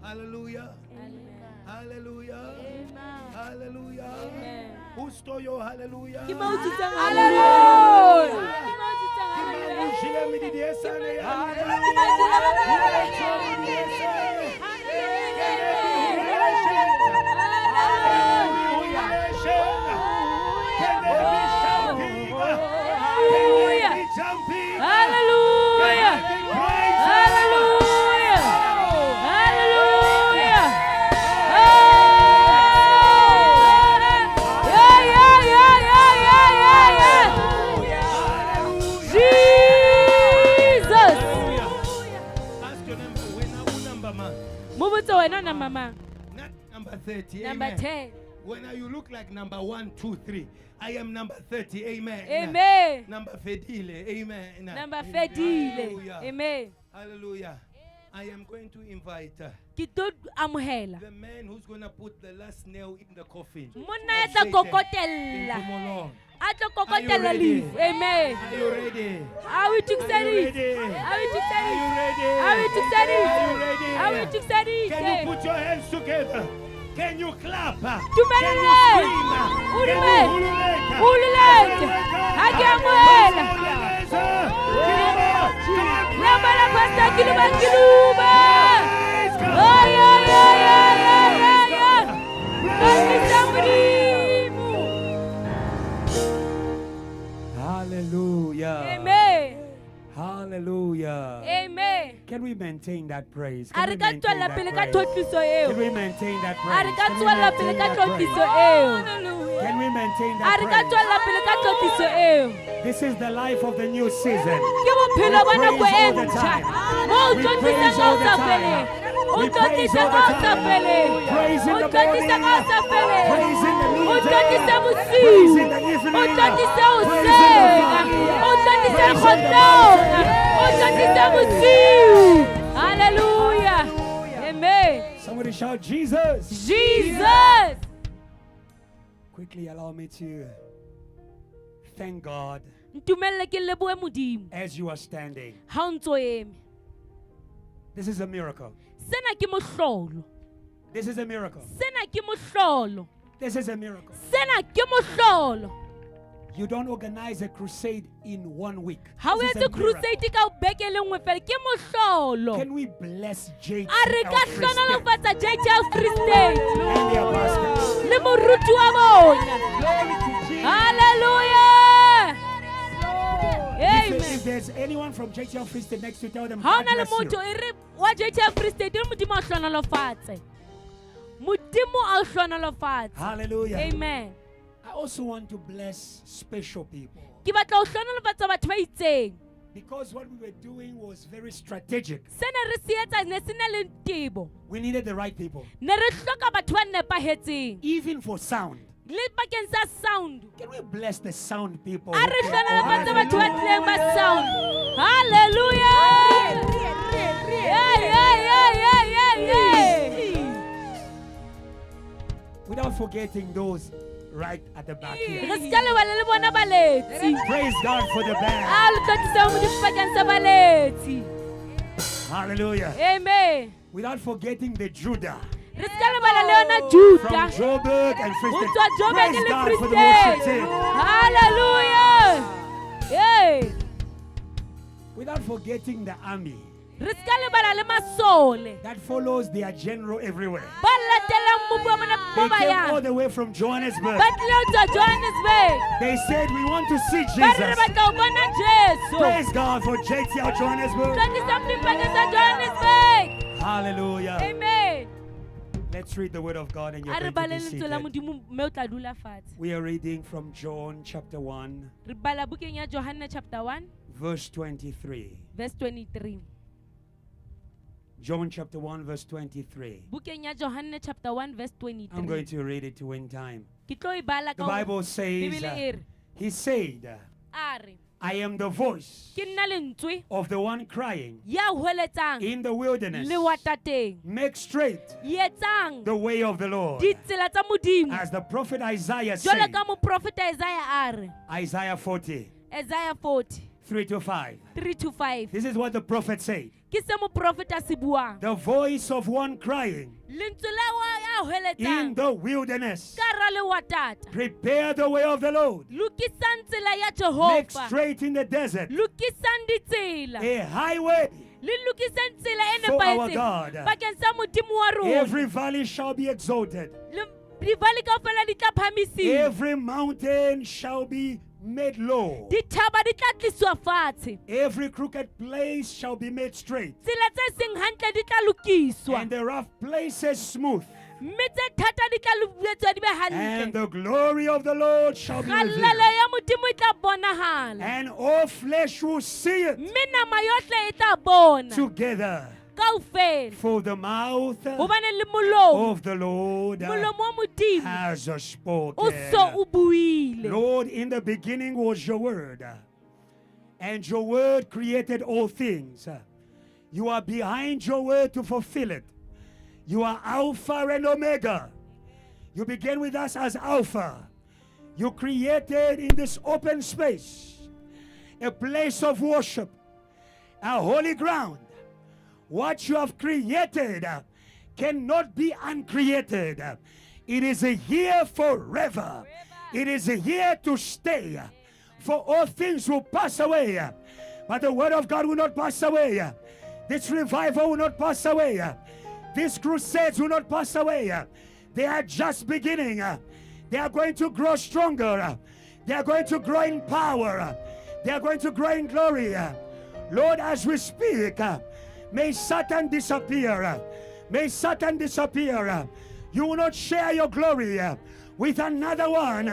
Hallelujah. Hallelujah. Hallelujah. Who stole your hallelujah? Mama. Not number 30. Number Amen. 10. When you look like number 1, 2, 3, I am number 30. Amen. Amen. Number Fedile. Amen. Number Fedile. Amen. Hallelujah. I am going to invite the man who's going to put the last nail in the coffin. Are you ready? Amen. Are you ready? Are we to study? Are we to study? Are we to study? Are we to study? Can you put your hands together? Can you clap? Can you scream? Kiluba. Hallelujah. Amen. Hallelujah. Amen. Can we maintain that praise? Can we maintain that praise? Can we maintain that praise? Can we maintain that praise? This is the life of the new season. We praise all the time. We praise all the time. We praise all the time. Praise in the morning. Praise in the midday. Praise in the evening. Praise in the Hallelujah. Amen. Somebody shout Jesus. Jesus. Quickly allow me to thank God as you are standing. This is a miracle. This is a miracle. This is a miracle. You don't organize a crusade in 1 week. How is the crusade? Can we bless JTL Hallelujah. Amen. If there's anyone from JTL Christian next to tell them God bless you. Hallelujah. Amen. I also want to bless special people. Because what we were doing was very strategic. We needed the right people. Even for sound. Can we bless the sound people? Without forgetting those right at the back here. Praise God for the band. Hallelujah. Amen. Without forgetting the Judah. From Joburg and Free State. Praise God for the worship team. Hallelujah. Yeah. Without forgetting the army. That follows their general everywhere. They came all the way from Johannesburg. They said, we want to see Jesus. Praise God for JTL Johannesburg. Hallelujah. Amen. Let's read the word of God and you're going to be seated. We are reading from John chapter 1. Verse 23. Verse 23. John chapter 1 verse 23. Chapter 1 verse 23. I'm going to read it to win time. The Bible says, he said, I am the voice of the one crying in the wilderness. Make straight the way of the Lord. As the prophet Isaiah said, Isaiah 40. 3 to 5. 3 to 5. This is what the prophet said. Ke se mo prophet a se buang. The voice of one crying Lentswe la wa ya hweletsang in the wilderness. ka hara lewatata. Prepare the way of the Lord. Lokisang tsela ya Make Jehova. straight in the desert Lokisang ditsela. a highway Le lokisang tsela e for our nepahetseng God. bakeng sa Modimo wa rona. Every valley shall be exalted. Divale kaofela di tla phamisiwa. Every mountain shall be made low. Dithaba di tla tliswa fatshe. Every crooked place shall be made straight. Tsela tse seng hantle di tla lokiswa. And the rough places smooth. Mme tse thata di tla lokiswa di be And hantle. the glory of the Lord shall be Kgalelo revealed. ya Modimo e tla bonahala. And all flesh will see it Mme nama yohle e tla bona. together. Kaofela. For the mouth Hobane le molomo. of the Lord Molomo wa Modimo has o spoken. so o buile. Lord, in the beginning was your word, and your word created all things. You are behind your word to fulfill it. You are Alpha and Omega. You began with us as Alpha. You created in this open space a place of worship, a holy ground. What you have created cannot be uncreated. It is here forever. It is here to stay. For all things will pass away, but the word of God will not pass away. This revival will not pass away. These crusades will not pass away. They are just beginning. They are going to grow stronger. They are going to grow in power. They are going to grow in glory. Lord, as we speak, may Satan disappear. May Satan disappear. You will not share your glory with another one.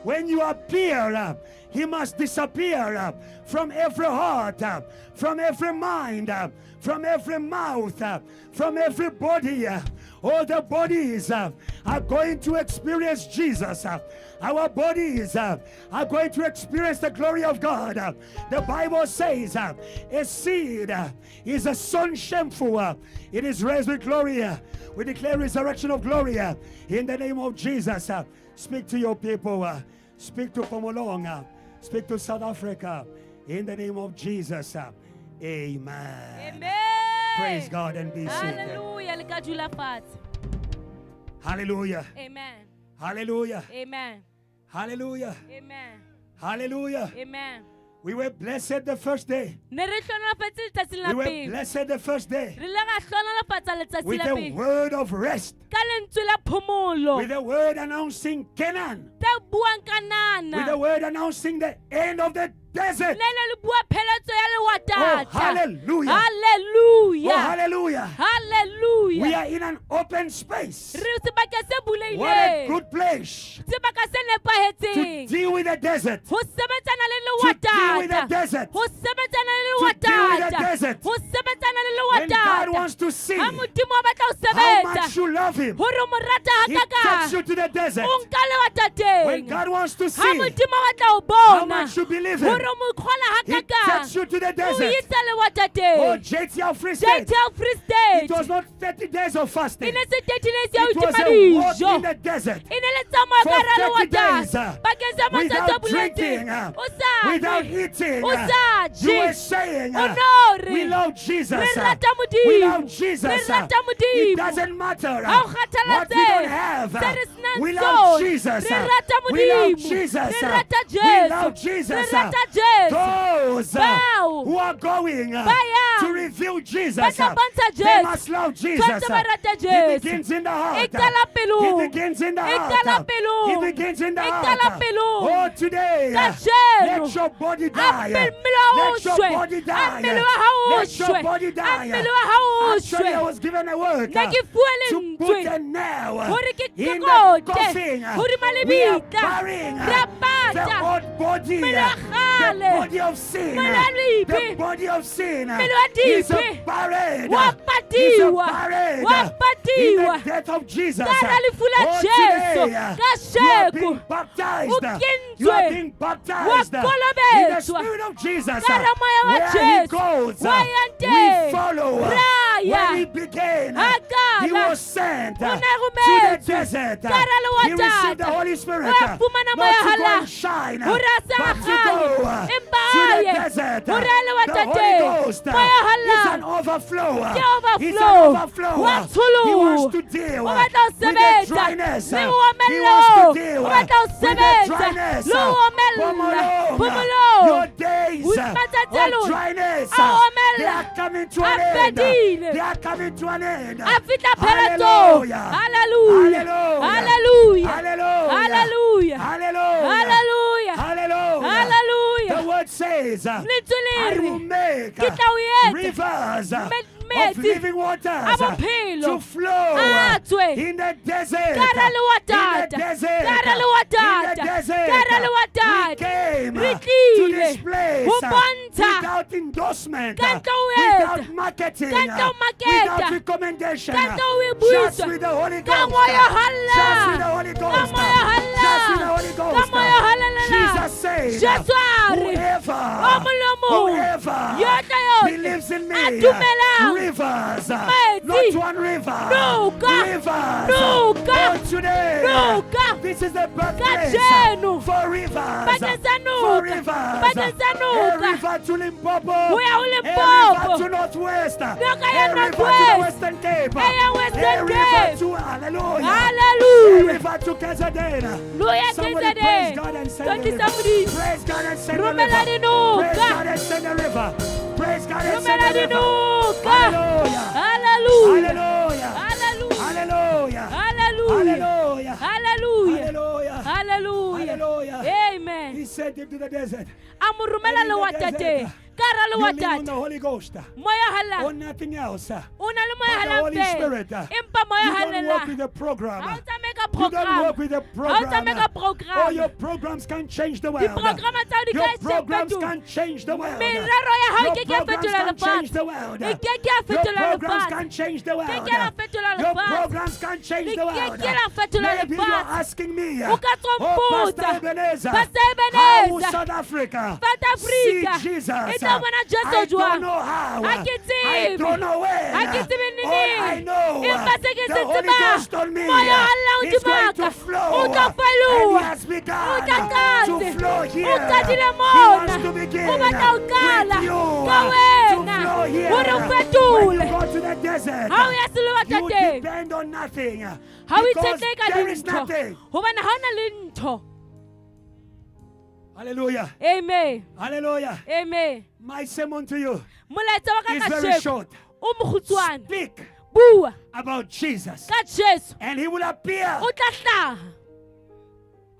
When you appear, he must disappear from every heart, from every mind, from every mouth, from every body. All the bodies are going to experience Jesus. Our bodies are going to experience the glory of God. The Bible says a seed is a sown shameful. It is raised with glory. We declare resurrection of glory in the name of Jesus. Speak to your people. Speak to Pomolong. Speak to South Africa in the name of Jesus. Amen. Amen. Praise God and be seated. Hallelujah. Le ka dula fatshe. Hallelujah. Amen. Hallelujah. Amen. Hallelujah. Amen. Hallelujah. Amen. We were blessed the first day. Ne re hlonolofatse letsatsing la We were pele. blessed the first day Re le ga hlonolofatsa letsatsi with la the pele. word of rest, Ka lentswe la phomolo. with the word announcing Canaan, Tse buang ka with the nana. word announcing the end of the desert. Le le bua pheletso ya Oh, lewatata. hallelujah. Oh, Hallelujah. hallelujah. Hallelujah. We are in an open space. Re sebaka se What a buleileng. good place Sebaka se to nepahetseng. deal with the desert. Ho sebetsana le To deal with the lewatata. desert. Ho sebetsana le To deal with the lewatata. desert. Ho sebetsana le When God lewatata. wants to see Ha Modimo a batla ho how much sebetsa. you love Him, Hore mo rata He takes hakaka. you to the desert. O nka lewatateng. When God wants to Ha see Modimo a batla ho how bona. much you believe Him, Hore mo kgola He hakaka. takes you to the O desert. isa Oh, lewatateng. JTL Free State. JTL Free State. It was not 30 days of fasting. E ne se 30 days ya ho It was tima a walk dijo. in the desert E ne le tsamaya for ka hara 30 days lewatata. Bakeng sa matsatsi a without boletseng. drinking, O sa without nwe. eating. O sa You were je. saying, O no re. we love Jesus. Re rata We Modimo. love Jesus. Re rata It Modimo. doesn't matter Ha o what we don't kgathalatsehe. have. Se re senang We tsone. love Jesus. Re rata We love Modimo. Jesus. Re rata We Jesu. love Re Jesus. rata Jesu. Those Bao. who are going Ba yang. to reveal Jesus, Ba tla bontsha they Jesu. must love Jesus. Tshwantse ba rata He Jesu. begins in the E heart. qala pelong. He begins in the E qala heart. pelong. He begins in the E heart. qala pelong. Oh, today, Kajeno. let your body A die. mmele wa hao Let your shwe. body A die. mmele wa hao Let your shwe. body A die. mmele wa hao Actually, I shwe. was given a word Ne ke fuwe to put lentswe. a nail Hore ke in the qote. coffin. Hore We are malebita. burying Re a the pata. old body, Mmele wa the kgale. body of sin. Mmele wa The libe. body of sin Mmele wa is dibe. buried. Wa Is patiwa. buried Wa in the patiwa. death of Jesus. Ka hara lefu la Oh, Jesu. today, Ka you are sheko. being baptized. O You are kentswe. being Wa baptized in the kolobetswa. Spirit of Jesus. Ka hara moya wa Where He Jesu. goes, Wa yang we teng. follow. Raya. When He began, Ha qala. He was sent O ne to the rometswe. desert. Ka hara He received the lewatata. Holy Spirit O a fumana not moya to go hala. and shine, Hore a sa but to kgale. go Empa to the desert, the Holy Ghost is an overflower. He's an overflower. He wants to deal with the dryness. He wants to deal with the dryness. Your days of dryness, they are coming to an end. They are coming to an end. Hallelujah. Hallelujah. Hallelujah. Hallelujah. Hallelujah. Hallelujah. Hallelujah. Hallelujah. The word says, I will make rivers of living waters to flow in the desert. In the desert. We came to this place without endorsement, without marketing, without recommendation, just with the Holy Ghost. Just with the Holy Ghost. Just with the Holy Ghost. Jesus said, whoever believes in me, rivers, not one river, rivers. Oh, today, this is the birthplace for rivers, for rivers. A river to Limpopo, a river to Northwest, a river to the Western Cape, a river to Hallelujah, a river to CRUSADE. Somebody praise God and send the river. Praise God and send the river. Praise God and send the river. Praise God and send the river. Hallelujah. Hallelujah. Hallelujah. Hallelujah. Hallelujah. Hallelujah. Hallelujah. Hallelujah. Hallelujah. Amen. He sent him to the desert. Amurumela lo watate. Kara lo You lean on watate. the Holy Ghost. Moya hala. On nothing else. Una lo But moya the hala Holy pe. Spirit. Impa moya You don't work with hala. the program. How to make a You don't program? work with the How to make a program. program? Oh, your programs can change the Di world. programa tsa di Your ka programs se can change the world. Merero ya hao Your ke ke programs fetola can change the lefatshe. world. E ke ke a Your fetola programs lefatshe. can change the world. Ke ke a fetola Your lefatshe. programs can change the world. Ke ke a fetola Maybe you're lefatshe. asking me, O ka oh, tsompotsa. Pastor Ebenezer, Pastor how Ebenezer. South Africa South Africa. see Jesus? E tla bona Jesu I don't jwang. know how. Ha ke I tsebe. don't know when. Ha ke tsebe nini. All I know, Empa se ke the se Holy tsebang. Ghost on me Moya hala o is going to dimaka. flow. O tla And falua. he has begun O tla to katse. flow O here. qadile He mona. wants to begin O batla ho qala with you ka to wena. flow here. Hore o When fetole. you go to the desert, Ha o ya selewata you teng. depend on nothing. Ha o Because itshetle ka there is dintho. nothing. Hobane ha ona le ntho. Hallelujah. Amen. Hallelujah. Amen. My sermon to you Molaetsa wa ka is very kasheko short. o mokgutshwane. Speak Bua about Jesus, ka Jesu. and he will appear. O tla hlaha.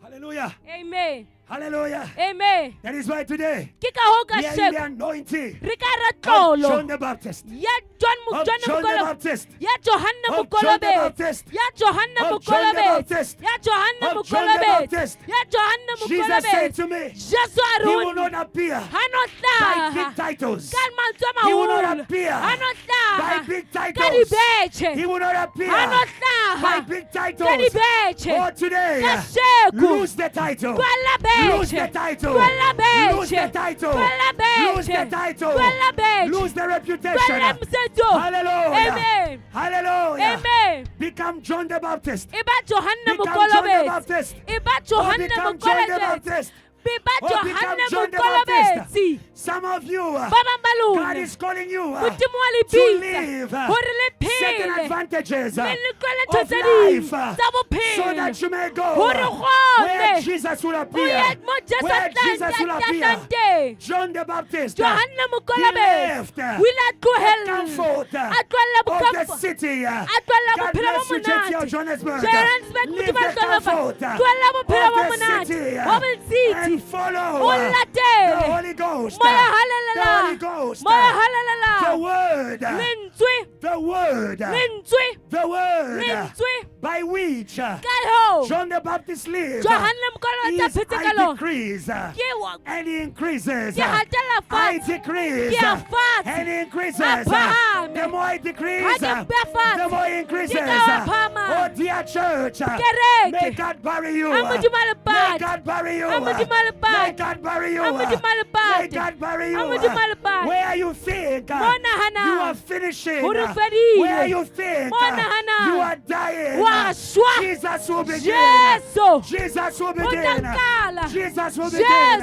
Hallelujah. Amen. Hallelujah. Amen. That is why today Ke ka ho ka we are in the sheko. anointing Re ka ra of John tlolo. the Baptist. Ya John Of John the Mokolo. Baptist. Ya Johanna Of John the Mokolobet. Baptist. Ya Johanna Of John the Mokolobet. Baptist. Ya Johanna Of John the Mokolobet. Baptist. Ya Johanna Jesus said Mokolobet. to me, Jesu a he will re not appear ha no by big hlaha. titles. Ka mantswe a He will not maholo. appear Ha no by hlaha. big Ka titles. dibetjhe. He will not appear Ha no by hlaha. big Ka titles. dibetjhe. For today, Kasheko. lose the title. Tlohela Lose the betjhe. title. Tlohela betjhe. Lose the title. Tlohela Lose the betjhe. title. Tlohela betjhe. Lose the Tlohela reputation. msetso. Hallelujah. Amen. Hallelujah. Amen. Become John the Baptist. E ba Johanna Become John the Mokolobet. Baptist. E ba Or Johanna become John the Mokolobet. Baptist. Be ba Or become Johanna John the Mokolobet. Baptist. Some of you, Ba bang ba God lona. is calling you Modimo wa le to bitsa. live Hore le certain phele. advantages Le of lekole ntho tse life ding tsa bophelo. so that you may go Hore o where kgone. Jesus will O appear. ye mo Jesu Where a tlang Jesus will teng, appear. teng. John the Baptist, Johanna he Mokolobet. left O ile a tlohella. comfort A tlohella of the bokampo. city. A tlohella God bophelo bo bless you, Church of monate. Johannesburg. Johannesburg, Leave Modimo a the tlohella comfort tlohella bophelo bo of the monate. city Wa City. and follow O the latele. Holy Ghost. Moya The halalela. Holy Ghost. Moya The halalela. word. Lentswe. The word. Lentswe. The word Lentswe. by which Ka ho. John the Baptist lived Johanna Mokolobet a is phetse ka I lona. decrease Ke wa and he increases. ke hatela I fatshe. decrease Ke a fatshe. and he increases. A phahame. The more I Ha decrease, ke beha fatshe. the more he increases. Ke ka wa phahama. Oh dear church, Kereke. may God bury you. A Modimo a le May pate. God bury you. A Modimo a le May pate. God bury you. A Modimo a le May pate. God bury you. A Modimo a le pate. Where you think Mo nahana. you are finishing. Hore o fedile. Where you think Mo nahana. you are dying. Wa shwa. Jesus will begin. Jesu. Jesus will O tla begin. qala. Jesus will begin.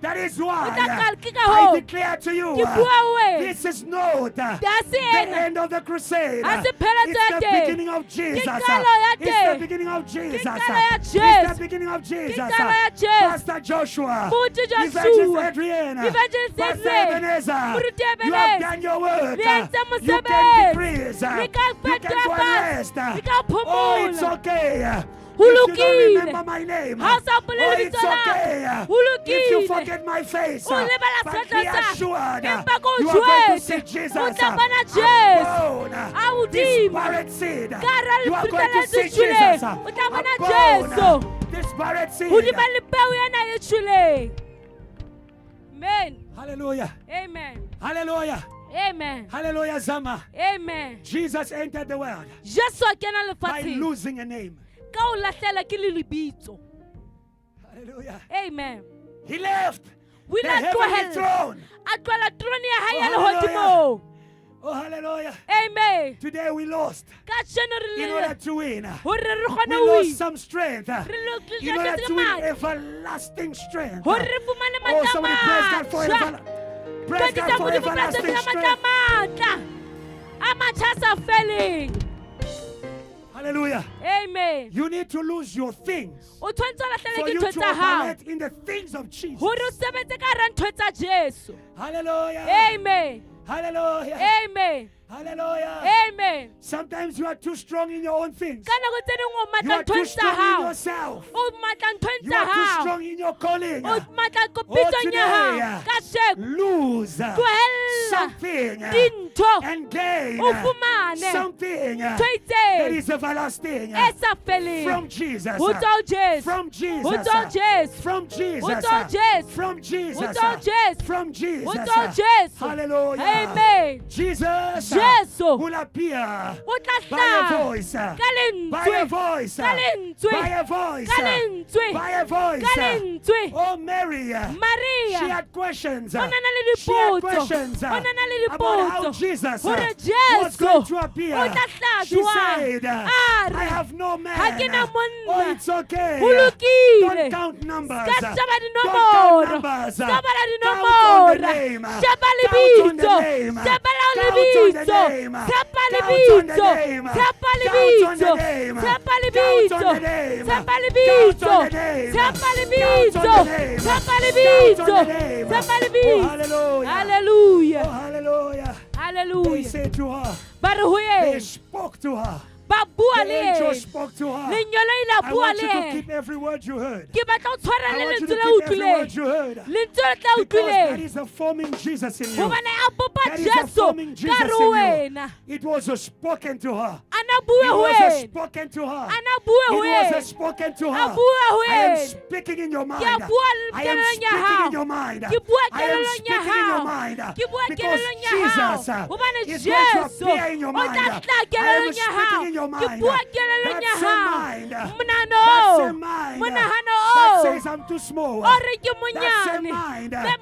That is why I declare to you, this is not the end of the crusade. It's the beginning of Jesus. It's the beginning of Jesus. It's the beginning of Jesus. Pastor Joshua, Evangelist Adriana, Pastor Ebenezer, you have done your work. You can decrease. You can go and rest. Oh, it's okay. If you don't remember my name, oh, it's okay. If you forget my face, but be assured, you are going to see Jesus. This barren seed, you are going to see Jesus. This barren seed. Amen. Hallelujah. Amen. Hallelujah. Amen. Hallelujah, Zama. Amen. Jesus entered the world by losing a name. Hallelujah. Amen. He left the heavenly throne. Oh, hallelujah. Amen. Today we lost in order to win. We lost some strength in order to win everlasting strength. Oh, somebody praise God for everlasting strength. Hallelujah. Amen. You need to lose your things for you to operate in the things of Jesus. Hallelujah. Amen. Hallelujah. Amen. Hallelujah. Amen. Sometimes you are too strong in your own things. You are too strong in yourself. You are too strong in your calling. Oh, today, lose something and gain something that is everlasting from Jesus. From Jesus. From Jesus. From Jesus. From Jesus. Hallelujah. Amen. Jesus will appear by a voice. By a voice. By a voice. By a voice. Oh, Mary. She had questions. She had questions about how Jesus was going to appear. She said, I have no man. Oh, it's okay. Don't count numbers. Don't count numbers. Count on the name. Count on the name. Hallelujah. Hallelujah. Hallelujah. They said to her, they spoke to her. The angel spoke to her. I want you to keep every word you heard. I want you to keep every word you heard. Because that is a forming Jesus in you. That is a forming Jesus in you. It was spoken to her. It was spoken to her. It was spoken to her. I am speaking in your mind. I am speaking in your mind. I am speaking in your mind. Because Jesus is going to appear in your mind. I am speaking in your mind. That same mind. That same mind. That says I'm too small. That same mind. That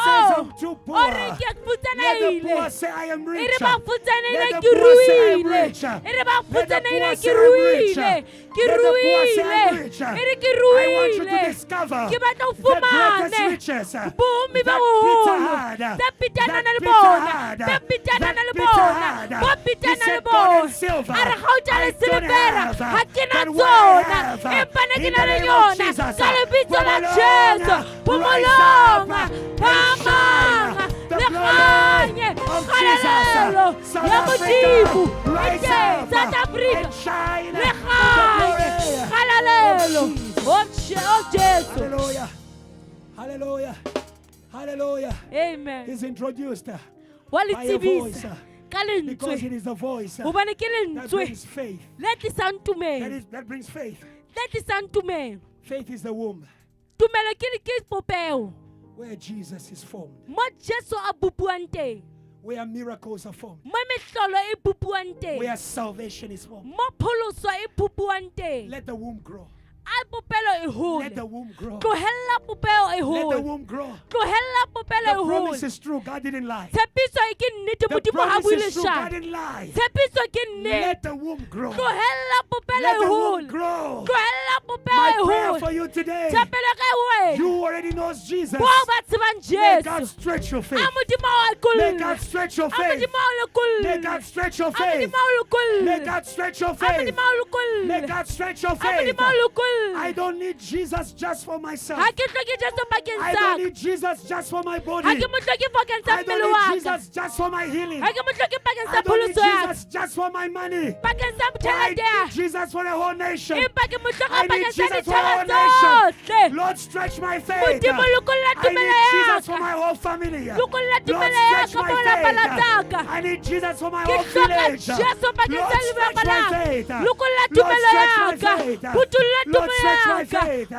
says I'm too poor. Let the poor say I am rich. Let the poor say I am rich. Let the poor say I'm rich. Let the poor say I'm rich. I want you to discover the greatest riches that Peter had. That Peter had. That Peter had. He said gold and silver I don't have. But what I have in the name of Jesus, come along, and shine. The glory of Jesus. South Africa, rise up and shine. Hallelujah. Hallelujah. Hallelujah. Amen. He's introduced by a voice. Because it is the voice that brings faith. That brings faith. Faith is the womb where Jesus is formed, where miracles are formed, where salvation is formed. Let the womb grow. Let the womb grow. Let the womb grow. The promise is true. God didn't lie. The promise is true. God didn't lie. Let the womb grow. Let the womb grow. My prayer for you today, you already know Jesus. May God stretch your faith. May God stretch your faith. May God stretch your faith. May God stretch your faith. May God stretch your faith. I don't need Jesus just for myself. I don't need Jesus just for my body. I don't need Jesus just for my healing. I don't need Jesus just for my money. I need Jesus for the whole nation. I need Jesus for the whole nation. Lord, stretch my faith. I need Jesus for my whole family. Lord, stretch my faith. I need Jesus for my whole village. Lord, stretch my faith. Lord, stretch my faith. Lord, stretch my faith.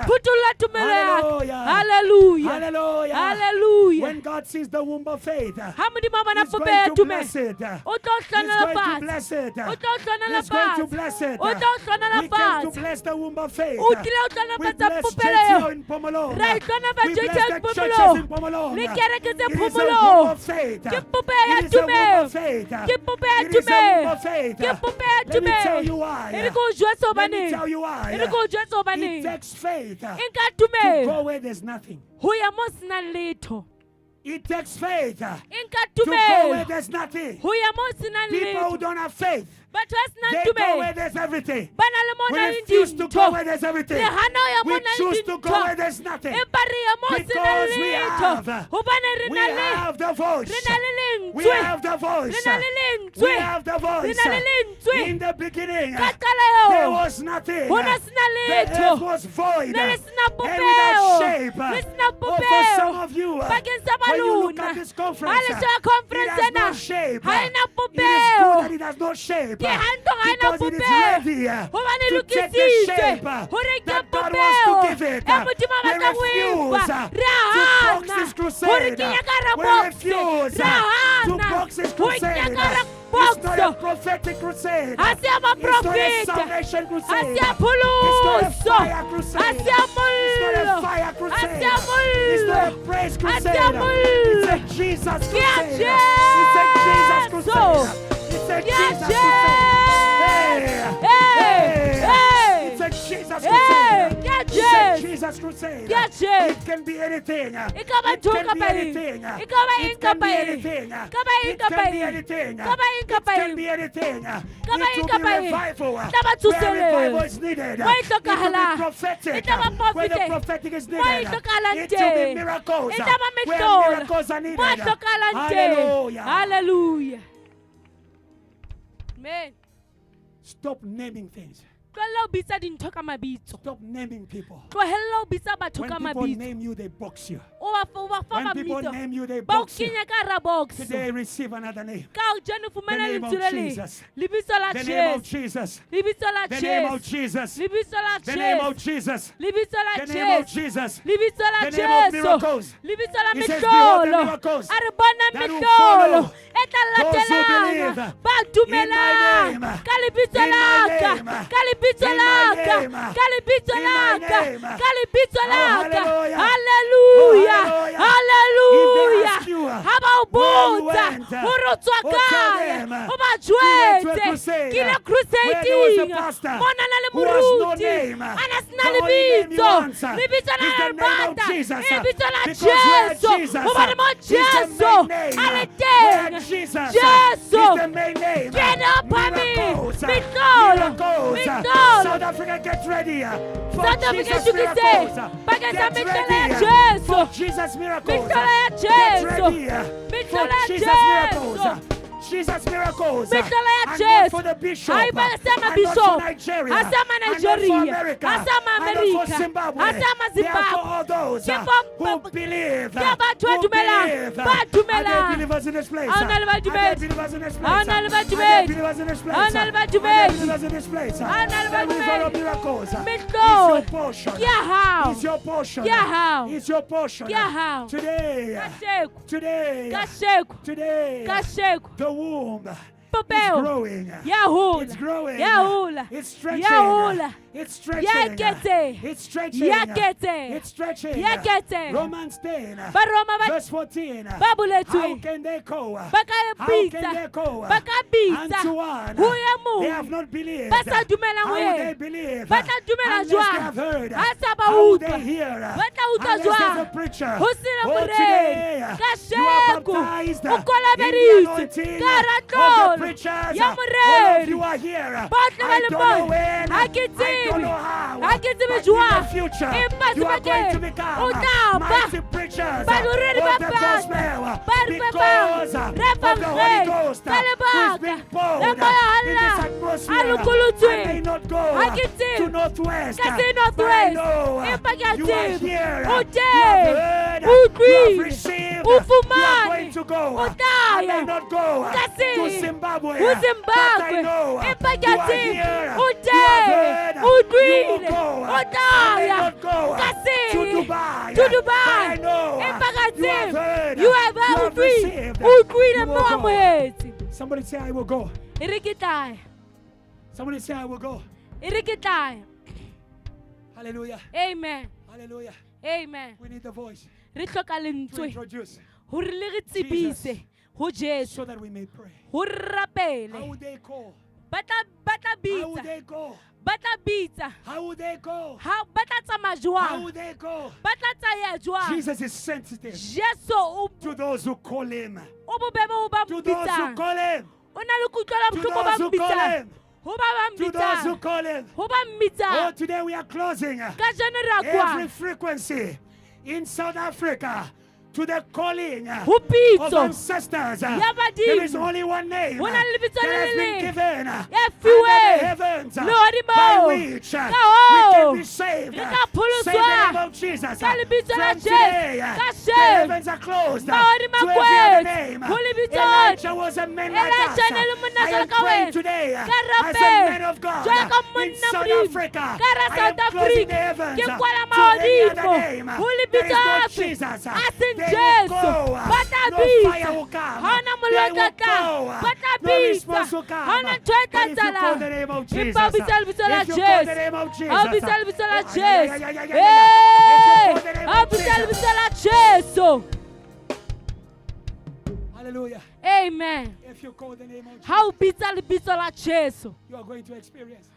Hallelujah. Hallelujah. Hallelujah. Hallelujah. When God sees the womb of faith, He's going to bless it. He's going to bless it. He's going to bless it. We came to bless the womb of faith. We bless JTO in Pomolo. We bless the churches in Pomolo. It is a womb of faith. It is a womb of faith. It is a womb of faith. Let me tell you why. Let me tell you why. It takes faith to go where there's nothing. It takes faith to go where there's nothing. People who don't have faith, they go where there's everything. We refuse to go where there's everything. We choose to go where there's nothing. Because we have the voice. We have the voice. We have the voice. In the beginning, there was nothing. The earth was void and without shape. Oh, for some of you, when you look at this conference, it has no shape. It is good that it has no shape. Because it is ready to take the shape that God wants to give it. We refuse to box this crusade. We refuse to box this crusade. It's not a prophetic crusade. It's not a salvation crusade. It's not a fire crusade. It's not a fire crusade. It's not a praise crusade. It's a Jesus crusade. It's a Jesus crusade. It's a Jesus crusade. It's a Jesus crusade. It's a Jesus crusade. It can be anything. It can be anything. It can be anything. It can be anything. It can be anything. It will be revival. Where revival is needed. It will be prophetic. Where the prophetic is needed. It will be miracles. Where miracles are needed. Hallelujah. Hallelujah. Amen. Stop naming things. Stop naming people. When people name you, they box you. When people name you, they box you. Today receive another name. The name of Jesus. The name of Jesus. The name of Jesus. The name of Jesus. The name of Jesus. The name of miracles. He says, behold the miracles that will follow those who believe in my name. In my name. Hallelujah. Hallelujah. Kila crusade mwana nale muruti anasina libito la bata libito la Jesu ubani mo Jesu alete Jesu get up on me South Africa, get ready South Africa for Jesus miracles. Get ready for Jesus miracles. Jesus miracles. And not for the bishop. And not for Nigeria. And not for America. And not for Zimbabwe. They are for all those who believe. Are there believers in this place? Are there believers in this place? Are there believers in this place? Are there believers in this place? The river of miracles. It's your portion. It's your portion. It's your portion. Today. The womb growing. It's growing. It's stretching. It's stretching. It's stretching. It's stretching. Romans 10, verse 14. How can they go? How can they go? Unto one they have not believed. How will they believe? Unless they have heard. How will they hear? Unless there's a preacher. Oh, today you are baptized in the anointing of the preachers. All of you are here. I don't know when. I don't know how. But in the future, you are going to become mighty preachers of the gospel because of the Holy Ghost who is being poured in this atmosphere. I may not go to Northwest, but I know you are here. You have heard. You have received. You are going to go. I may not go to Zimbabwe, but I know you are here. You have heard. You will go. I may not go to Dubai, but I know you have heard. You have received. You will go. Somebody say, I will go. Somebody say, I will go. Hallelujah. Amen. Hallelujah. Amen. We need the voice To introduce so that we may pray. How would they go? How would they go? How would they go? How would they go? Jesus is sensitive to those who call him. To those who call him. To those who call him. To those who call him. Oh, today we are closing every frequency in South Africa to the calling of ancestors. There is only one name that has been given under the heavens by which we can be saved. Say the name of Jesus. From today, the heavens are closed to every other name. Elijah was a man like us. I am praying today as a man of God in South Africa. I am closing the heavens to any other name. There is no Jesus. They will go. No fire will come. They will go. No response will come. But if you call the name of Jesus, if you call the name of Jesus, if you call the name of Jesus, hallelujah. Amen. If you call the name of Jesus, How Jesus? you are going to experience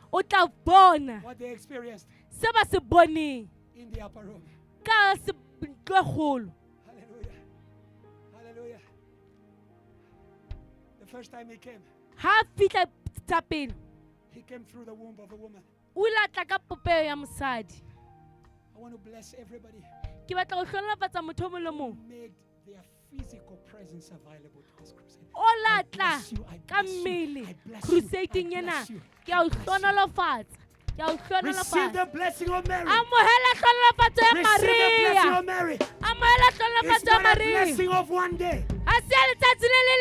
What they experienced they in the upper room. Hallelujah. Hallelujah. The first time he came through the womb of a woman. I want to bless everybody who made their physical presence available to this crusade. I bless you. I bless you. I bless you. I bless you. Receive the blessing of Mary. Receive the blessing of Mary. It's not a blessing of one day.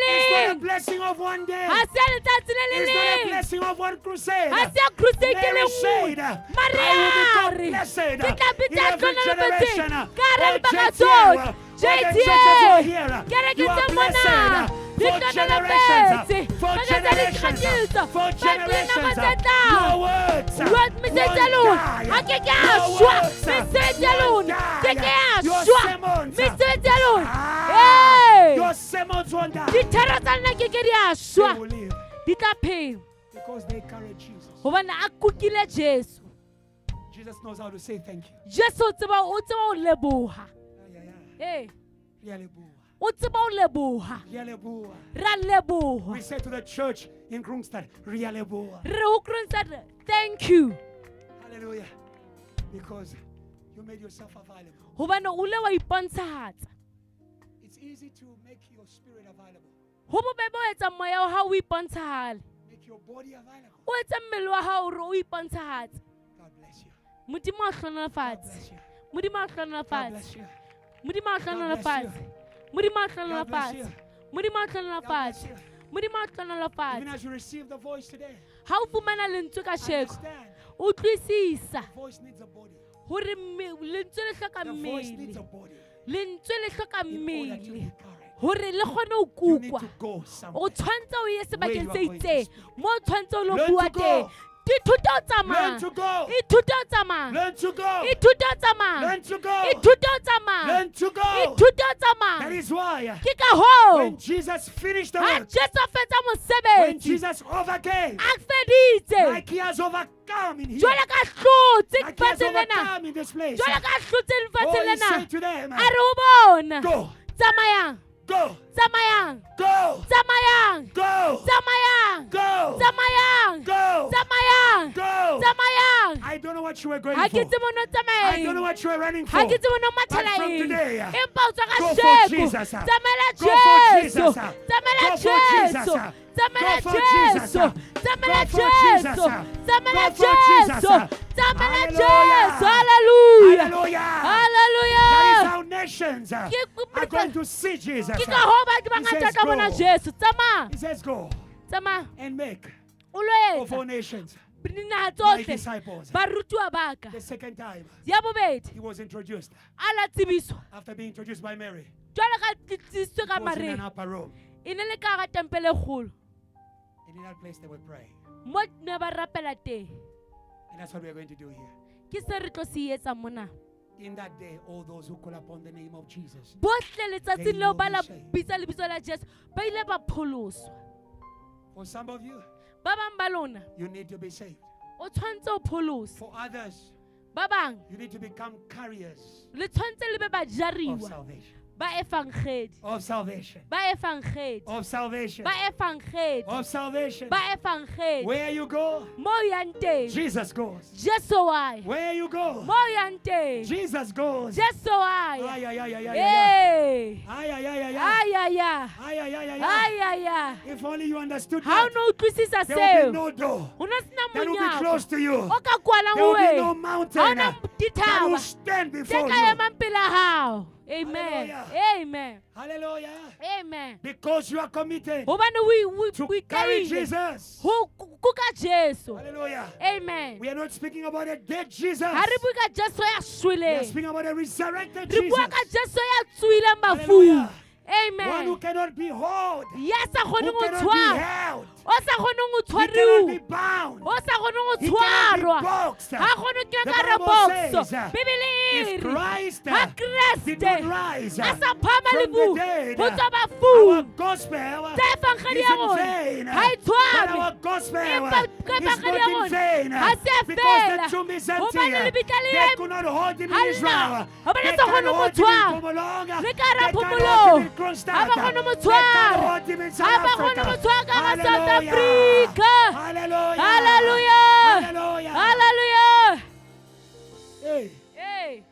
It's not a blessing of one day. It's not a blessing of one crusade. Mary said, I will become blessed in every generation. You are blessed for generations. For generations. For generations. Your words won't die. Your words won't die. Your sermons your sermons won't die. They will live because they carry Jesus. Jesus knows how to say thank you. We say to the church in Krungstad, thank you. Hallelujah. Because you made yourself available. It's easy to make your spirit available. Make your body available. God bless you. God bless you. God bless you. Even as you receive the voice today, understand the voice needs a body. The voice needs a body in order to be carried. hore le kgone ho You need kukwa to go o somewhere. tshwantse o ye Where sebakeng you se are going to itseng speak. mo o tshwantse o lo Learn bua to teng go. ithute ho Learn tsamaya to go. ithute ho tsamaya Learn to go. ithute ho tsamaya Learn to go. ithute ho tsamaya Learn to go. ithute ho That tsamaya is why ke ka hoo when Jesus finished the ha work, Jesu a fetsa when mosebetsi Jesus overcame, a feditse like he has overcome in here, jwale ka hlotse like he has lefatsheng lena overcome in this place. jwale ka hlotse lefatsheng Oh, he lena said to them, a re ho bona go, tsamayang go, tsamayang go, tsamayang go, tsamayang go, tsamayang go, tsamayang go. tsamayang I don't know what you were going ha ke for. tsebe o no I don't know tsamaya what you were running for. ha ke tsebe o no But mathela from eng today, empa o tswa ka go for sheko Jesus. tsamela Go for Jesu Jesus. tsamela Go for Jesus. Jesu tsamela Go for Jesus. Jesu tsamela Go for Jesus. Jesu tsamela Go for Jesus. Jesu tsamela Hallelujah. Jesu hallelujah Hallelujah. hallelujah That is how nations are Ke- going to see Jesus. ke ka hoo batho ba He ngata says tla bona go. Jesu tsamaya He says, go tsamaya and make o lo of all etsa nations dinaha my tsohle disciples. barutiwa ba ka The second time ya bobedi he was introduced, a la tsebiswa after being introduced by Mary, jwale ka tsitsitswe ka he was in an mareng upper room. e ne le ka gara tempele e kgolo And in that place they were praying. mo ne ba rapela teng And that's what we are going to do here. ke se re tlo se etsa mona In that day, all those who call upon the name of Jesus, bohle letsatsing They leo ba will la be saved. bitsa lebitso la Jesu ba ile ba pholoswa for some of you, ba bang ba lona you need to be saved. o tshwantse o pholosa For others, ba bang you need to become carriers le tshwantse le be ba of jariwa salvation. ba efangedi Of salvation. ba efangedi Of salvation. ba efangedi Of salvation. ba efangedi Where you go, mo o yang teng Jesus goes. Jesu wa ya Where you go, mo o yang teng Jesus goes. Jesu wa Ay, ya ay, ay, ay, ay, ay, Hey. ay, ay, ay, ay, ay. Ay, ay, ay. Ay, ay, ay, ay, ay. Ay, ay, ay. If only you understood Ha o that, no utlwisisa there will seo be no door ho no sena that will be monyako close to you. o ka kwalang There will be wena no ha o mountain na that will dithaba stand tse before ka you. emang pela hao amen Hallelujah. amen Hallelujah. amen Because you are committed hobane to o carry ikaile Jesus. ho kuka Jesu Hallelujah. amen We are not speaking about a dead Jesus. ha re bue ka Jesu ya We are shweleng speaking about a resurrected re Jesus. bua ka Jesu ya tswileng mafung Hallelujah. One amen who cannot be held. ya sa Who kgoneng ho cannot be tshwarwa held. o sa kgoneng ho He cannot be tshwariwa bound. o sa kgoneng ho He cannot be tshwarwa boxed. ha kgone ho kena The ka hara Bible boxo says, bebele e If re Christ ha did Kreste not rise a sa phama from the lebung dead, ho tswa our bafung gospel tsa efangedi is ya in rona vain. ha e But tshware our gospel empa ka is efangedi not ya in rona vain. ha se a Because the fela tomb is empty. hobane lebitla le They could not hold him in Halla. Israel. Hobane They sa can't kgone ho hold him in tshwara. Pomolong. Le ka hara They can't Phomolo. hold him in Ha Kronstadt. ba kgone ho They can't tshwara. hold him in Ha South ba kgone ho tshwara ka hara South Hallelujah. Africa. Hallelujah. Hallelujah. Hallelujah. Hallelujah. Hey, Hey.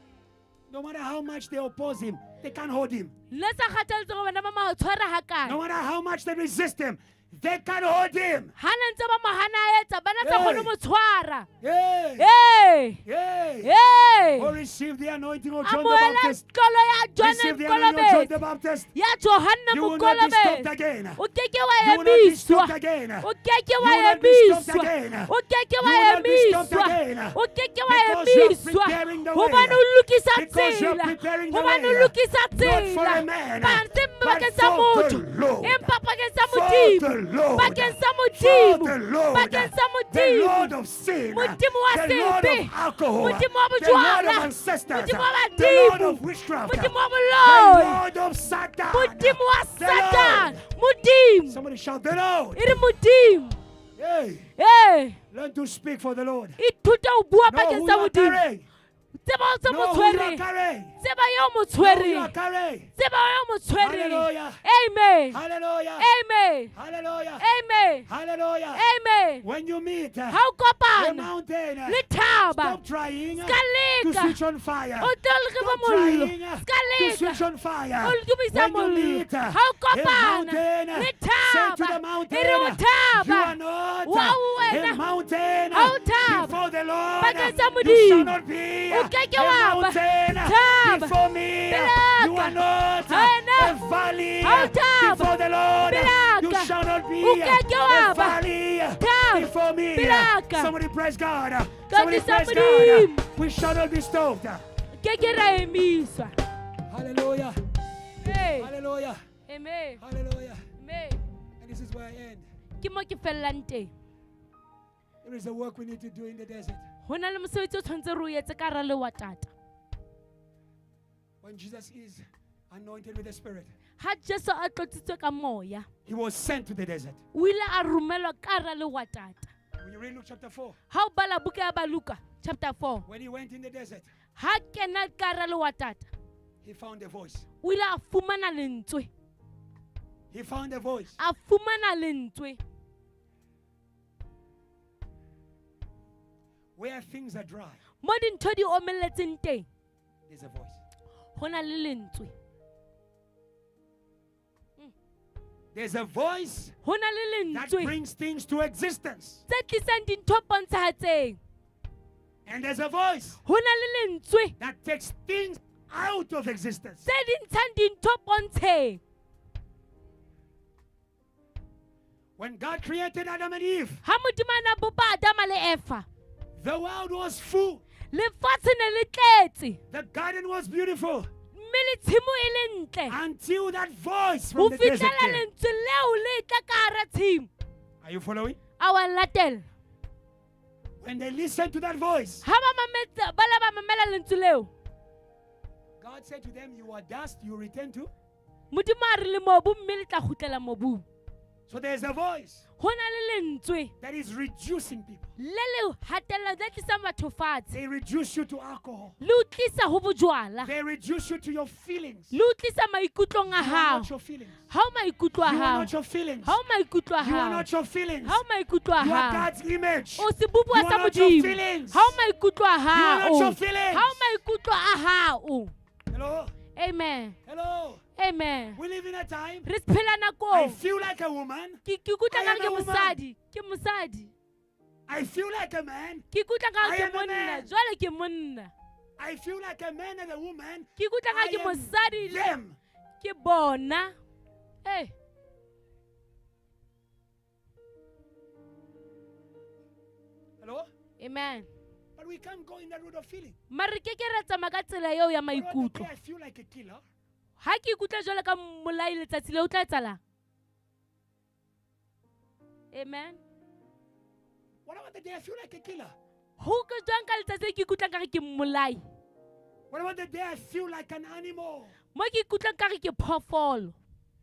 no matter how much they oppose him, they can't hold him. Le sa kgathaletsa gore bana ba mo tshwara ha kae. No matter how much they resist him, they can't hold him. Ha ne ntse ba mo hana etsa bana sa Hey. kgone mo tshwara. Hey, Hey. hey. Hey. Oh, receive the anointing of John the Amoela Baptist. tlolo ya John Receive the anointing of John Mkolobedi. the Baptist. Ya Johanna You will not be stopped Mkolobedi. again. O keke wa You will not be emiswa. stopped again. O keke You wa will not be stopped emiswa. again. O keke You wa will not be stopped emiswa. again. O keke wa Because you are emiswa. preparing the Hobane way. o lokisa Because you are tsela. preparing the Hobane o way. lokisa Not for tsela. a man, Pantse but bakeng sa for the motho. Lord. Empa bakeng sa For Modimo. the Lord. Bakeng sa For Modimo. the Lord. Bakeng sa The Modimo. Lord of sin. Modimo wa The Lord sebe. of alcohol. Modimo wa The Lord bojwala. of ancestors. Modimo wa The Lord badimo. of witchcraft. Modimo wa The moloi. Lord of Satan. Modimo wa The Satan. Lord. Modimo. Somebody shout the Lord. E re Modimo. Hey, Hey. learn to speak for the Lord. Ithute ho bua Know bakeng who sa you are Modimo. carrying. Tseba o tse mo Know who you are tshwereng. carrying. Tseba yo mo Know who you are tshwereng. carrying. Tseba yo mo tshwereng. Hallelujah. Amen. Hallelujah. Amen. Hallelujah. Amen. Hallelujah. Amen. When you meet Ha o the kopana mountain, le thaba. stop trying Ska to leka. switch on fire. O tlo le ka Stop mollo. trying Ska to leka. switch on fire. O dumisa When you mollo. meet Ha o a kopana mountain, le say to thaba. the E re o mountain, you are thaba. not Wa a wena. mountain Ha o thaba. before the Lord. Bakeng sa You Modimo. shall not be O keke a wa ba. mountain Thaba. before me. Belaka. You are not Haena. a valley Ha o thaba. before the Lord. Belaka. You shall not be O keke wa a ba. valley Thaba. before me. Belaka. Somebody praise God. God Somebody is praise Modimo. God. We shall not be stopped. Keke ra emiswa. Hallelujah. Hey. Hallelujah. Amen. Hallelujah. Amen. And this is where I end. Ke mo ke fellang teng. There is a work we need to do in the desert. Ho na le mosebetsi o tshwanetse re o etse ka hara lewatata. When Jesus is anointed with the Spirit, Ha Jesu a tlotsitswe ka moya, he was sent to the desert. o ile a romelwa ka hara lewatata. When you read Luke chapter 4, Ha o bala buka ya ba Luka chapter 4, when he went in the desert, ha kena ka hara lewatata, he found a voice. o ile a fumana lentswe. He found a voice. A fumana lentswe. Where things are dry, Mo dintho di omelletseng teng, there's a voice. ho na le lentswe. There's a voice Ho na le that lentswe brings things to existence. tse tlisang dintho bontshahatseng. And there's a voice Ho na le lentswe that takes things out of existence. tse dintshang dintho bontsheng. When God created Adam and Eve, Ha Modimo a na bopa Adama le Eva, the world was full. lefatshe ne le tletse, The garden was beautiful mme le tshimo e le ntle. until that voice Ho from the desert fihlela came. lentswe leo le tla ka hara tshimo. Are you following? A wa latela. When they listened to that voice, Ha ba la ba mamela lentswe leo, God said to them, you are dust, you return to. Modimo a re le mobu mme le tla kgutlela mobung. So there's a voice Ho na le lentswe that is reducing people. le le hatellang le tlisang batho fatshe, They reduce you to alcohol. le o tlisa ho bojwala, They reduce you to your feelings. le o tlisa maikutlong a You are hao. not your feelings. Ha o maikutlo a You are hao, not your feelings. ha o maikutlo a You are hao, not your feelings. ha o maikutlo a You are hao, God's image. o sebubua You are sa not your Modimo. feelings. Ha o maikutlo a You are not your hao, feelings. ha o maikutlo a hao. Hello? Amen. Hello? Amen. We live in a time. Re phela I nakong. feel like a woman. Ke ikutlwa I ka am ke a woman. mosadi, ke mosadi. I feel like a man. Ke ikutlwa ka I ke am a monna, man. jwale ke monna. I feel like a man and a woman. Ke ikutlwa ka I ke am mosadi le them. ke bona. Eh, Hello? amen. But we can't go in that route of feeling. Mare ke ke ra tsamaya ka tsela eo ya But on the maikutlo. day I feel like a killer. Ha ke ikutlwa jwale ka molai letsatsi leo o tla etsahala. Amen. What about the day I feel like a killer? Ho ke jwang ka letsatsi le ke ikutlwang ka re ke molai. What about the day I feel like an animal? Mo ke ikutlwang ka re ke phoofolo.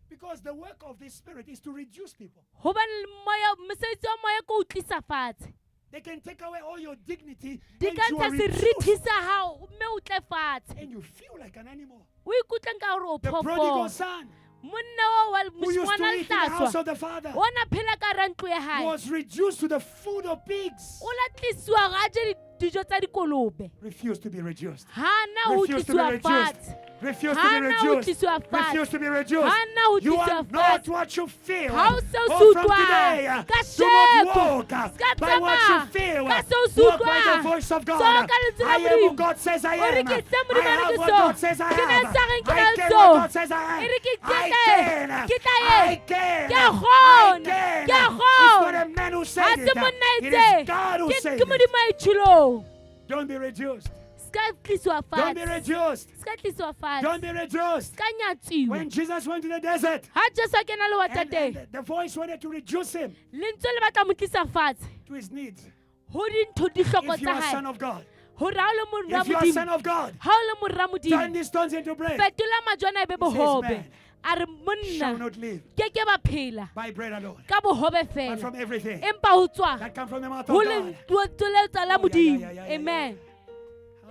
Because the work of this spirit is to reduce people. Hobane moya mosebetsi wa moya ko o tlisa fatshe. They can take away all your dignity Di and ka you ntsha are serithi reduced. sa hao mme o tle fatshe. And you feel like an animal. O ikutlwang ka hore o The prodigal phoofolo. son Monna o wa who used to moshwana eat in the house hlaswa. of the father Ona phela ka hara ntlo ya hae. was reduced to the food of pigs. O la tlisiwa hore a je dijo tsa dikolobe. Refused to be reduced. Hana ho Refused to be tlisiwa reduced. fatshe. Refused to be Hana ho reduced. tlisiwa fatshe. Refused to be reduced. Hana ho You are tlisiwa not fatshe. what you feel. Ha o se o Oh, from sutlwa. today, Ka do not sheko. walk Ska by what you tsamaya. feel. Ka se o Walk by sutlwa. the voice of So God. ka lentswe la I am who Modimo. God says I O re am. ke se I Modimo a re have ke what so. God says I Ke na have. sa reng ke I na can so. what God says I am. E re ke I tla can. e. Ke tla I e. can. Ke a I kgona. can. Ke a It's not kgona. a man who Ha said se it. monna It etse. is God who Ke said ke it. Modimo a itshilo. Don't be reduced. Ska tlisiwa Don't be fatshe. reduced. Ska tlisiwa Don't fatshe. be reduced. Ska nyatsiwa. When Jesus went to the desert, Ha Jesu a kena le and watateng. the voice wanted to reduce him Lentswe le batla mo tlisa fatshe. to his needs. Ho dintho di hloko If you tsa are son hae. of God, Hore ha o le morra if you are son Modimo. of God, Ha o le morra turn Modimo. these stones into bread. Fetola majwana e be He says, bohobe. man, A re Shall monna not live ke ke ba phela by bread alone, ka bohobe but fela. from everything Empa ho tswa that comes from the mouth ho of le God. tsoletsa la Oh, Modimo. yeah, yeah, yeah, Amen.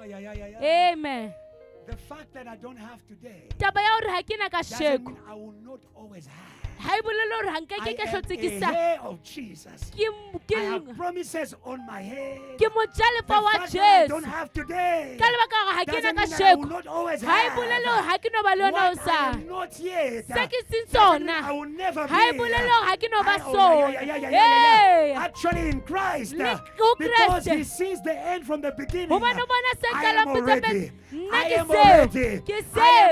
Ay, ay, ay, ay, ay. Amen. The fact that I don't have today Taba ya hore ha ke na ka doesn't sheko. mean I will not always have. Ha e bolele hore ha nka I ke ke am hlotse ke a sa. hair of Jesus. Ke I have promises on my head. ke mojalefa The wa fact that I don't Jesu. have today Ka lebaka hore ha ke na doesn't ka mean that I will sheko. not always Ha e bolele hore have. ha ke no ba le yona What I hosane. am not yet Se ke seng doesn't mean I sona. will never be. Ha e bolele hore ha ke no ba Oh, sona. yeah, yeah, yeah, yeah, yeah, yeah. Hey. Actually in Christ, Le ho because Kreste. he sees the end from the beginning. Hobane o bona se I qala am already. nna I ke am seo. already. Ke I am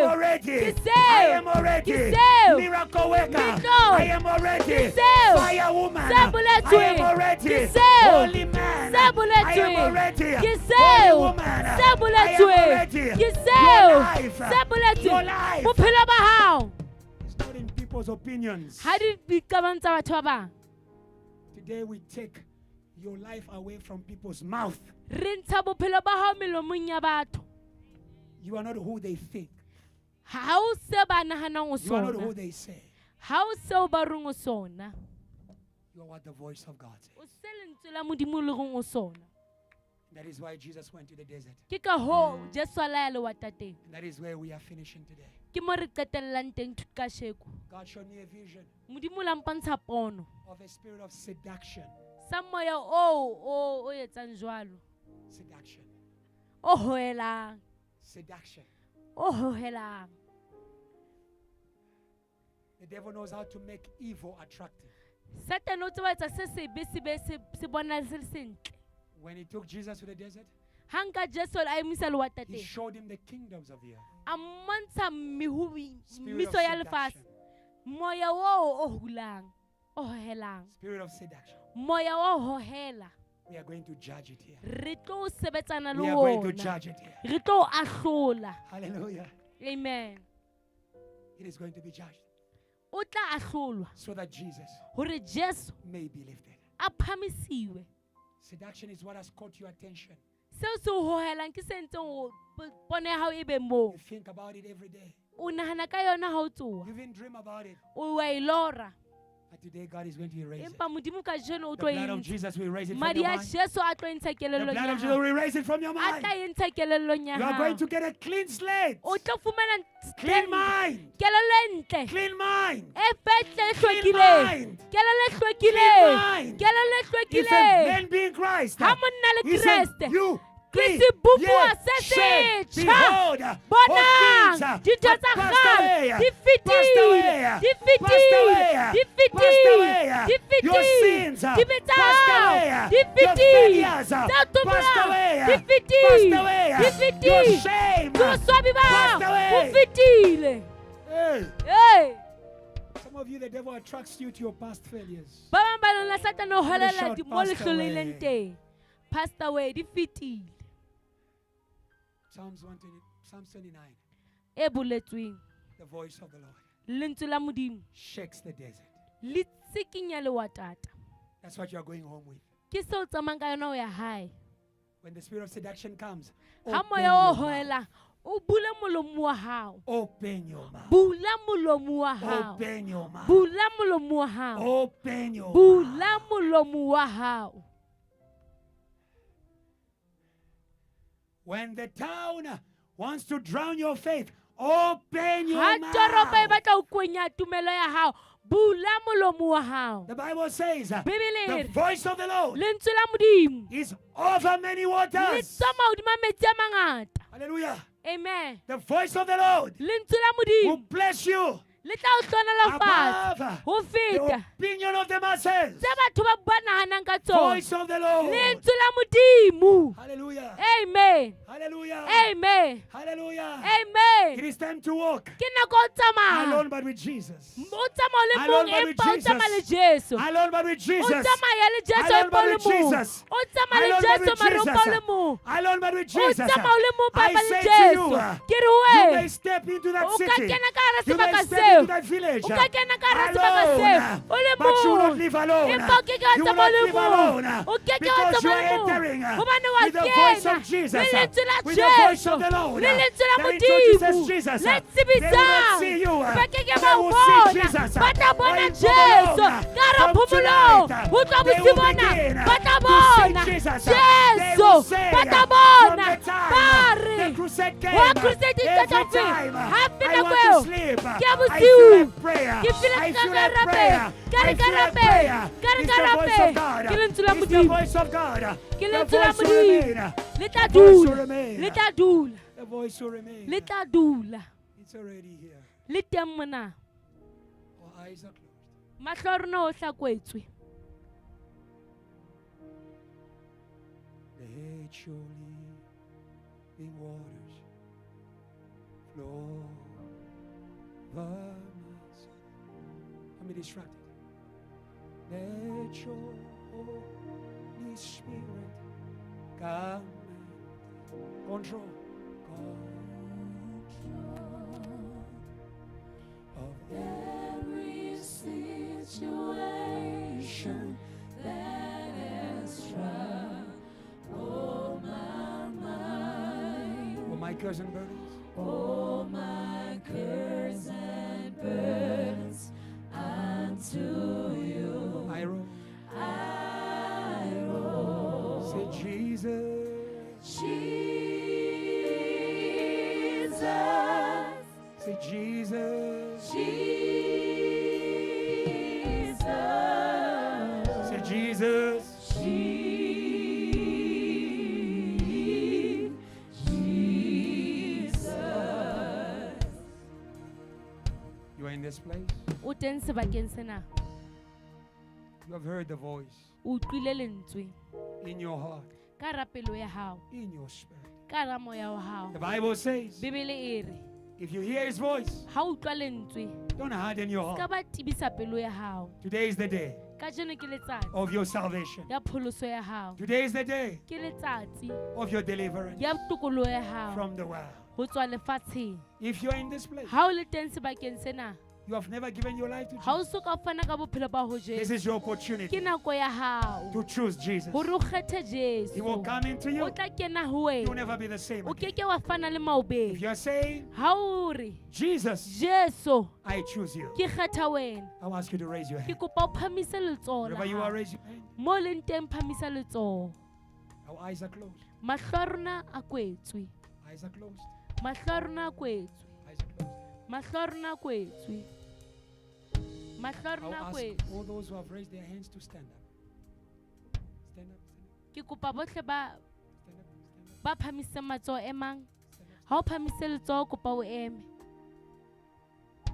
seo. already. Ke I seo. am already. Ke seo. Miracle worker. Miracle. I am already. Ke seo. Fire woman. Se I boletswe. am already. Ke seo. Holy man. Se I boletswe. am already. Ke Holy seo. woman. Se I am boletswe. already. Ke Your seo. life. Se boletswe. Your life. Bophelo ba hao. It's not in people. people's opinions. Today we take your life away from people's mouth. You are not who they think. You are not who they say. You are what the voice of God says. That is why Jesus went to the desert. And that is where we are finishing today. God showed me a vision of a spirit of seduction. Seduction. Seduction. The devil knows how to make evil attractive. When he took Jesus to the desert, he showed him the kingdoms of the earth. Spirit of seduction. Spirit of seduction. We are going to judge it here. We are going to judge it here. Hallelujah. Amen. It is going to be judged. So that Jesus may be lifted. Seduction is what has caught your attention. You think about it every day. You even dream about it. But today God is going to erase it. The blood of Jesus will erase it from your mind. The blood of Jesus will erase it from your mind. You are going to get a clean slate. Clean mind. Clean mind. Clean mind. Clean mind. If a man be in Christ, he said, you be, yet, shame, behold, all things have passed away. Passed away. Passed away. Passed away. Your sins passed away. Your failures passed away. Passed away. Your shame passed away. Hey. Some of you, the devil attracts you to your past failures. Passed away, defeated. Psalms 29. The voice of the Lord shakes the desert. That's what you are going home with. When the spirit of seduction comes, open your mouth. Open your mouth. Open your mouth. Open your mouth. When the town wants to drown your faith, open your mouth. The Bible says the voice of the Lord is over many waters. Hallelujah. Amen. The voice of the Lord will bless you above the opinion of the masses. Voice of the Lord. Hallelujah. Amen. Hallelujah. Amen. Hallelujah. Amen. It is time to walk alone but with Jesus. Alone but with Jesus. Alone but with Jesus. Alone but with Jesus. Alone but with Jesus. Alone but with Jesus. I say to you, you may step into that city. You may step into that village alone, but you will not live alone. You will not live alone because you are entering with the voice of Jesus, with the voice of the Lord. That introduces Jesus. They will not see you. They will see Jesus. From tonight, they will begin to see Jesus. They will say from the time the crusade came, every time I want to sleep, I feel like prayer. I feel like prayer. I feel like prayer. It's the voice of God. It's the voice of God. The voice will remain. The voice will remain. The voice will remain. It's already here. Our eyes are closed. Let your living waters flow over my soul. I'm distracted. Let your Holy Spirit come and control of every my cares and burdens. All my cares and burdens unto you. I roll. I roll. Say Jesus. Jesus. Say Jesus. Jesus. Say Jesus. You are in this place. O teng sebakeng sena. You have heard the voice O utlwile lentswe in your heart, ka hara pelo ya hao, in your spirit. ka hara moya wa hao. The Bible says, Bibele e re, if you hear his voice, ha o utlwa lentswe, don't harden your ka heart. ba tibisa pelo ya hao. Today is the day Kajeno ke letsatsi of your salvation. ya pholoso ya hao. Today is the day Ke letsatsi of your deliverance ya tokoloho ya hao from the world. ho tswa lefatsheng. If you are in this place, Ha o le teng sebakeng sena, you have never given your life to ha o Jesus. soka o fana ka bophelo ba ho This Jesu, is your ke opportunity nako ya hao to choose Jesus. hore o kgethe He will Jesu. come into you. O tla kena ho You will wena, never be the same o again. keke wa fana le If maobeng. you are saying, Ha o re Jesus, Jesu, I choose you, ke kgetha wena, I'll ask you to raise your ke hand. kopa o phamise letsoho la Wherever you are, hao. raise your hand. Mo leng teng phamisa letsoho. Our eyes are closed. Mahlo a rona a kwetswe. Eyes are closed. Mahlo a rona a kwetswe. Eyes are closed. Mahlo a rona a kwetswe. Mahlo a I'll rona a ask kwetswe. all those who have raised their hands to stand up. Stand up, Ke kopa bohle ba stand up, stand up, ba phamiseng matsoho emang. stand up. Ha o phamise letsoho kopa o eme.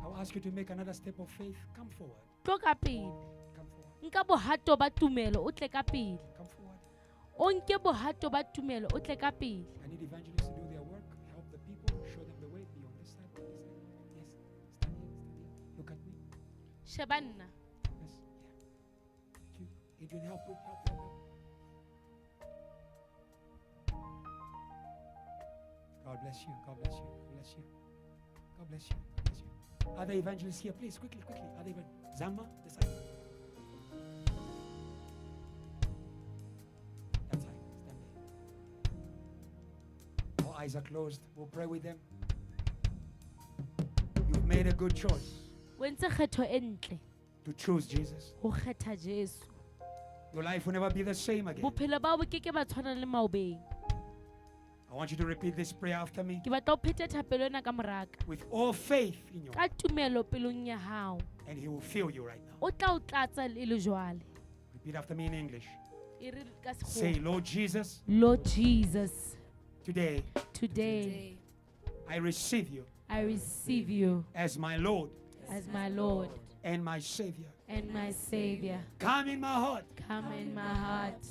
I'll ask you to make another step of faith. Come forward. Tlo ka pele. Come forward. Nka bohato ba tumelo o tle ka pele. Come forward. O nke bohato ba tumelo o tle ka pele. I need evangelists to do their work, help the people, show them the way. Be on this side, on this side. Yes. Stand here, stand here. Look at me. Sheba nna. Yes. Yeah. Thank you. Adrian, help. God bless you. God bless you. God bless you. God bless you. God bless you. Other evangelists here, please, quickly. Other evangelists. Zama, this side. That side. Stand there. Our eyes are closed. We'll pray with them. You've made a good choice O entse kgetho e ntle to choose Jesus. ho kgetha Jesu. Your life will never be the same again. Bophelo ba bo keke ba tshwana le maobeng. I want you to repeat this prayer after me Ke batla o phete thapelo ena ka moraka. with all faith in your Ka tumelo pelong ya hao. and he will fill you right now. O tla o tlatsa e le jwale. Repeat after me in English. E re ka Say, sekgowa. Lord Jesus, Lord Jesus, today today I receive you I receive you as my Lord as my Lord and my Savior. and my Savior. Come in my heart. Come in my heart.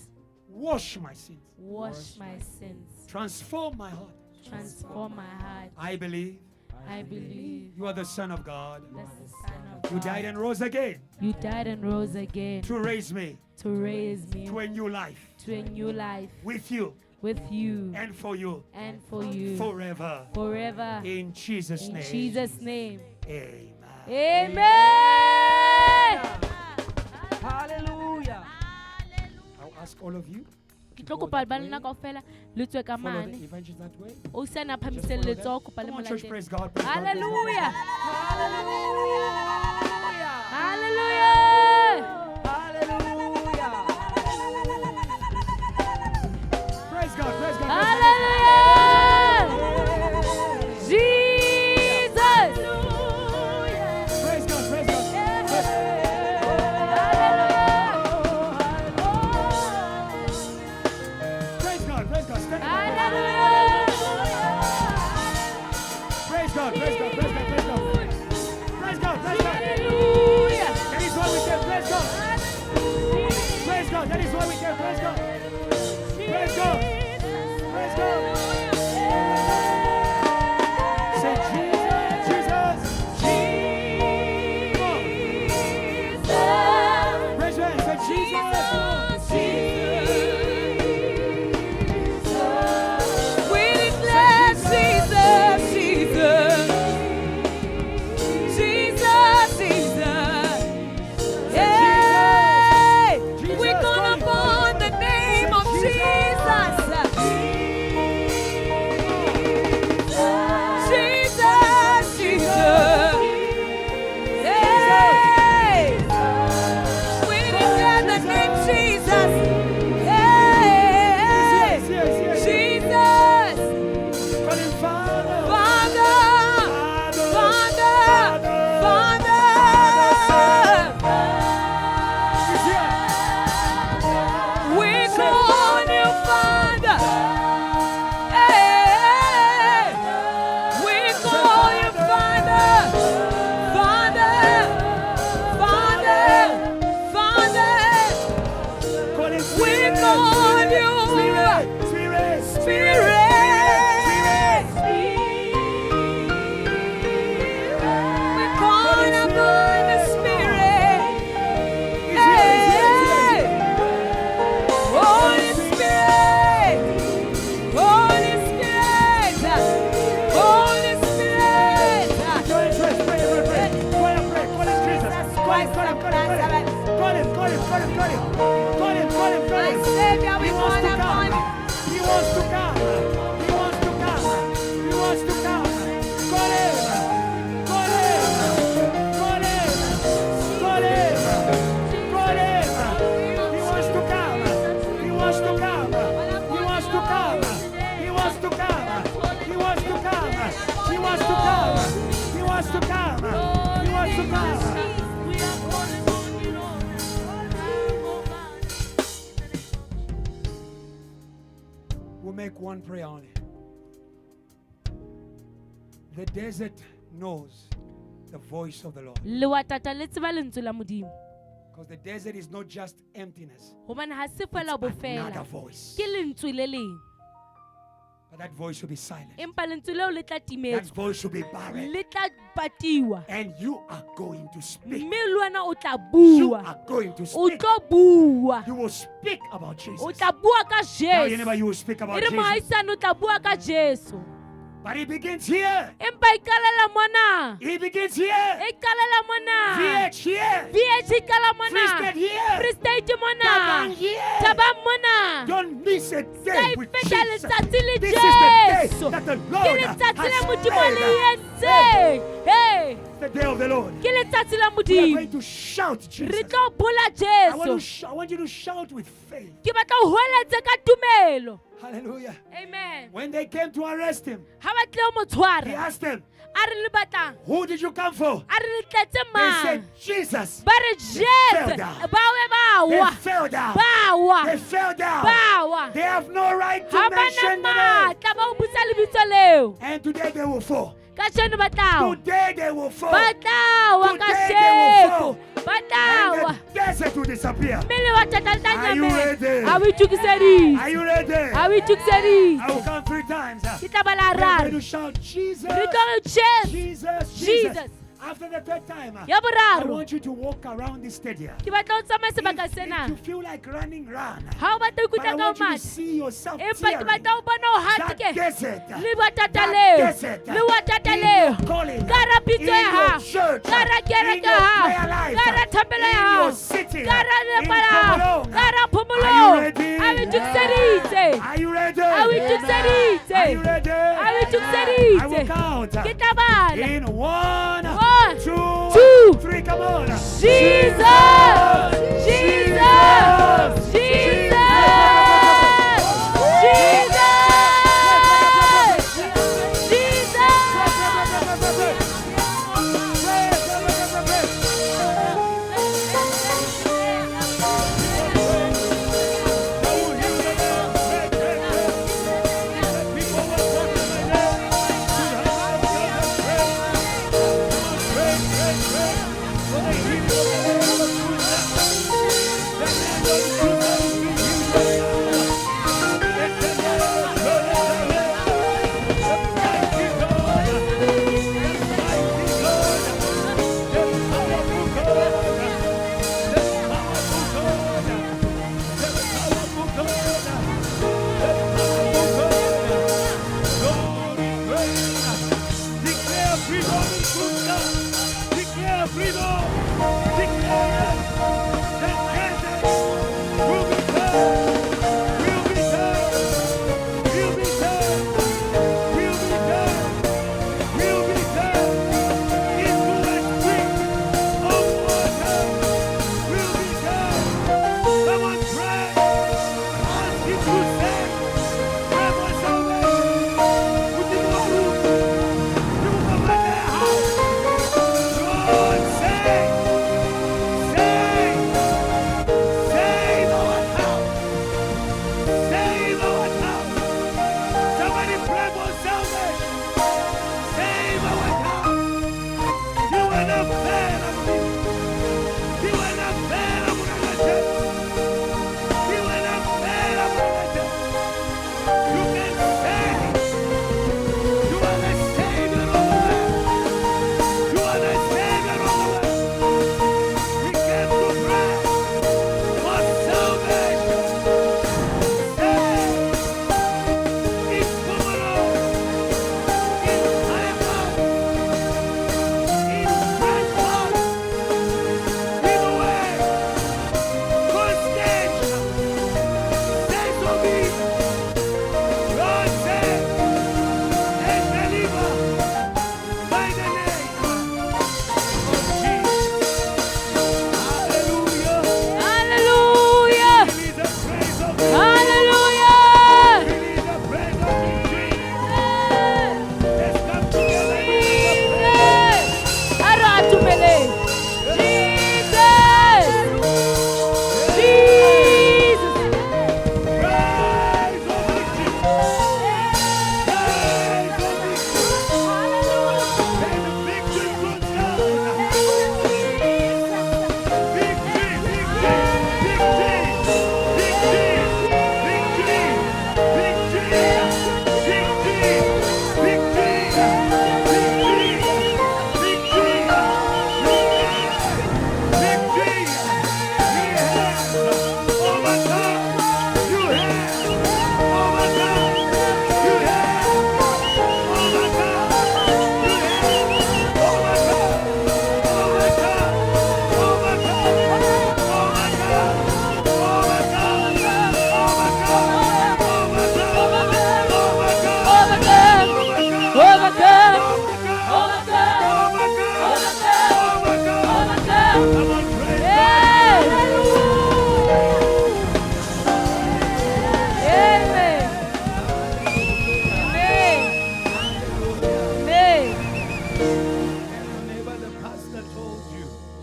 Wash my sins. Wash my sins. Transform my heart. Transform my heart. I believe I believe you are the Son of God. that's the Son of You God. died and rose again You died and rose again to raise me to raise me to a new life to a new life with you with you and for you and for you forever. forever. In Jesus' In name. Jesus' name. Amen. Amen. Hallelujah. I'll ask all of you Ke to tlo go kopa that banna way. kaofela le tswe ka Follow the mane. evangelist that way. O sana Just phamiseng follow letsoho them. kopa le Come on, church, molateng. praise God. Praise God, praise God. Hallelujah. Hallelujah. Hallelujah. Hallelujah. Praise God, praise God. Hallelujah. Jesus. Praise God, praise God. Praise God, praise God. Stand up. Hallelujah. Praise God, praise God, praise God, praise God. Praise God. Savior, we He call wants to upon come. you. He wants to come. He wants to come. He wants to come. Call him. Call him. Call him. Call him. Call him. He wants to come. He wants to come. He wants to come. He wants to come. He wants to come. He wants to come. He wants to come. He wants to come. We'll make one prayer on it. The desert knows the voice of the Lord. Because the desert is not just emptiness, it's another voice. But that voice will be silent. That voice will be barren. And you are going to speak. You are going to speak. You will speak about Jesus. Now you know you will speak about Jesus. But it begins here. It begins here. VH here. Free State here. Taban here. Don't miss a day with Jesus. This is the day that the Lord has made. The day of the Lord. We are going to shout Jesus. I want you to shout with faith. Hallelujah. Amen. When they came to arrest him, he asked them, who did you come for? They said, Jesus. They fell down. They fell down. They fell down. They have no right to mention the name. And today they will fall. Today they will fall. Today they will fall. And the desert will disappear. Are you ready? Are you ready? I will count 3 times. We are going to shout Jesus. Jesus. Jesus. After the 3rd time, I want you to walk around this stadium. If you feel like running, run. But I want you to see yourself tearing that desert. That desert. In your calling. In your church. In your prayer life. In your city. In Pomolong. Are you ready? Are you ready? Are you ready? I will count. In 1, 2, 3, come on. Jesus! Jesus! Jesus!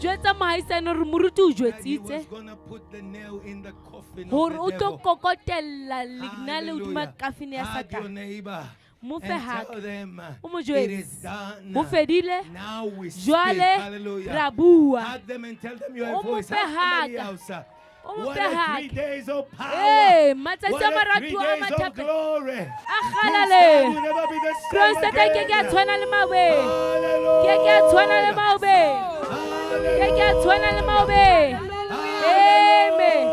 jwetsa mohaisane hore moruti o that he was jwetsitse going to put the nail in the coffin hore of o the tlo devil. kokotella legnale hodima Hallelujah. kafine ya Hug your Satane. neighbor Mo fe and hug. tell them O mo it jwetse. is done. Ho fedile. Now we speak. Jwale Hallelujah. ra bua. Hug them and tell them your O mo voice. fe Hug somebody hug. else. O mo What fe a 3 hug. days of power. Matsatsi What a a 3 maratu a days of mathape. glory. A CRUSADE will kgalale. never be the same CRUSADE ke ke a again. tshwana le maobe. Hallelujah. Ke ke a tshwana le maobe. Ke ke a tshwana le maobe. Amen.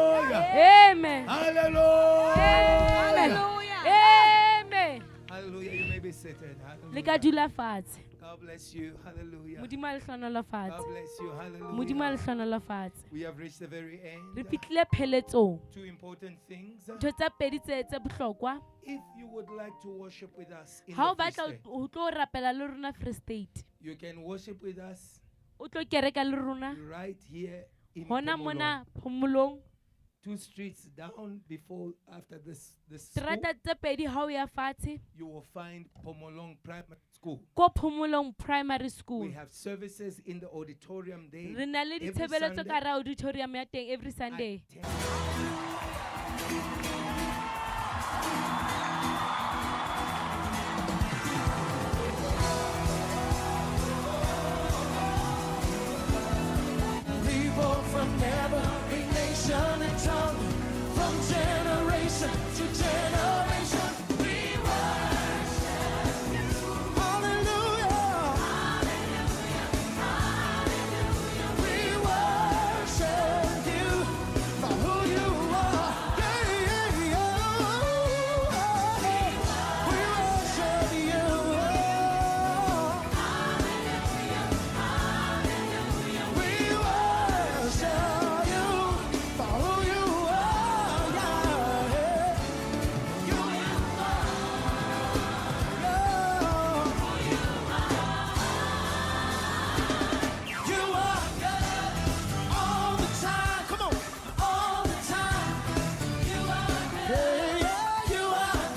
Amen. Hallelujah. Amen. Hallelujah. You may be seated. Le ka Hallelujah. dula fatshe. God bless you. Hallelujah. Modimo a le hlonola God fatshe. bless you. Modimo a le Hallelujah. hlonola fatshe. We have reached the very Re end. fitlhile pheletsong. 2 important things. Ntho tsa pedi tse bohlokwa. If you would like to worship with us in Ha o the Free batla State, ho tlo rapela le rona Free State. you can worship with us O tlo kereka le rona. right here in Hona Phomolong. mona phomolong. 2 streets down before after this school, Strata tse pedi ha o ya fatshe. you will find Phomolong Primary School. Ko Phomolong Primary School. We have services in the auditorium there Re na le every ditshebeletso Sunday ka hara auditorium ya teng every at Sunday. 10.